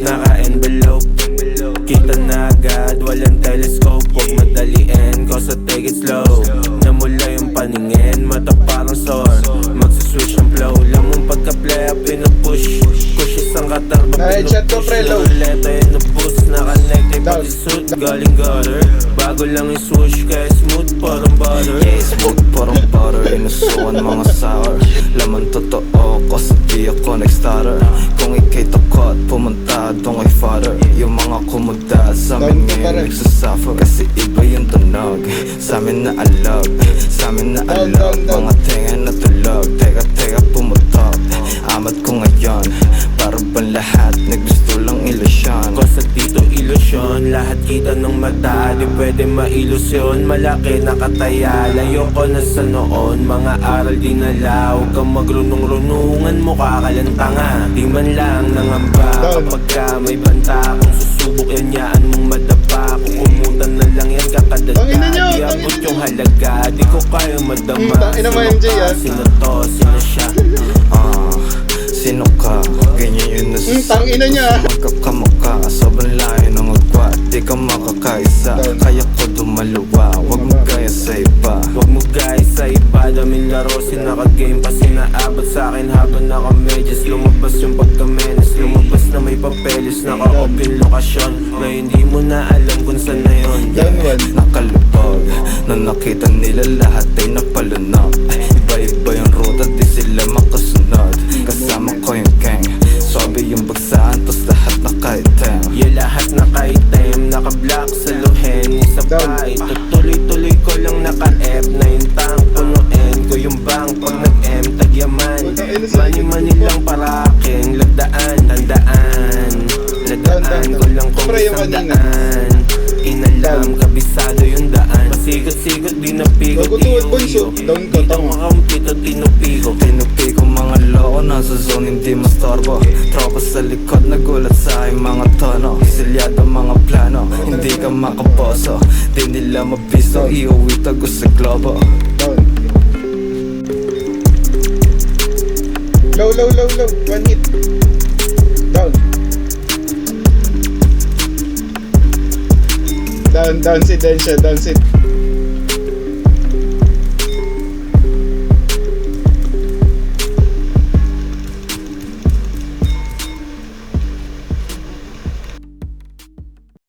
naka-envelope. Kita na agad, walang telescope. Huwag madaliin, cause I take it slow. Namula yung paningin, mata parang sore. Magsiswitch ang flow, lamang pagka-play up, pinupush. Push isang katarba, pinupush. Luleta yun na boost, naka-neck, pati suit. Galing gutter, bago lang yung swoosh. Kaya smooth, parang butter. Yeah, smooth, parang butter. Inusuan mga sour. Laman totoo, cause di ako next-starter. Kung ikay takot, pumunta doon kay father. Yung mga kumuda sa amin ngayon nagsasuffer. Kasi iba yung tunog, sa amin na alog. Sa amin na alog, mga tinga na tulog. Teka, pumutok, amat ko ngayon. Para bang lahat, naggusto lang ilusyon. Cause dito ilusyon, lahat kita ng mata. Di pwede mailusyon, malaki nakataya. Layo ko na sa noon, mga aral dinala. Huwag kang magrunong-runungan, mukha ka lang tanga. Di man lang nangamba, kapag ka may banta. Kung susubok yan, yaan mong madapa. Kung kumutan na lang yan, kakadada. Di abot yung halaga, di ko kaya madama. Sino to, sino siya? Sino ka? Ganyan yun na tangina niya. Magkakamukha, sobrang layo ng agwat. Di ka makakaisa, kaya ko dumaluwa. Huwag mo gaya sa iba. Huwag mo gaya sa iba. Daming laro, sinaka-game pa sinaabot sa akin habang naka-medyas. Lumabas yung pagka-menace, lumabas na may papeles. Naka-off yung lokasyon na hindi mo na alam kung saan na yun. Nakalubog, na nakita nila lahat ay napalunok. Iba-iba yung ruta, di sila makasunod. Kasama ko yung gang, sabi yung bagsaan, tos lahat nakaitem. Yeah, lahat nakaitem, naka-black sa luhen. Isa pa, ito tuloy-tuloy ko lang naka-F na yung tank. Punuin ko yung bank pag nag-M, tagyaman. Mani-mani lang para akin, lagdaan, tandaan. Ladaan ko lang kung isang daan. Inalam, kabisado yung daan. Pasigot-sigot, di napigot, iyo-iyo. Dito makampito, tinupigo. Tinupigo mga loko, nasa zone hindi mastorbo. Tropa sa likod, nagulat sa aking mga tono. Silyado mga plano, hindi ka makaboso. Di nila mabisto, iuwi tago sa globo. Low, one hit. Down sit, then siya, down sit.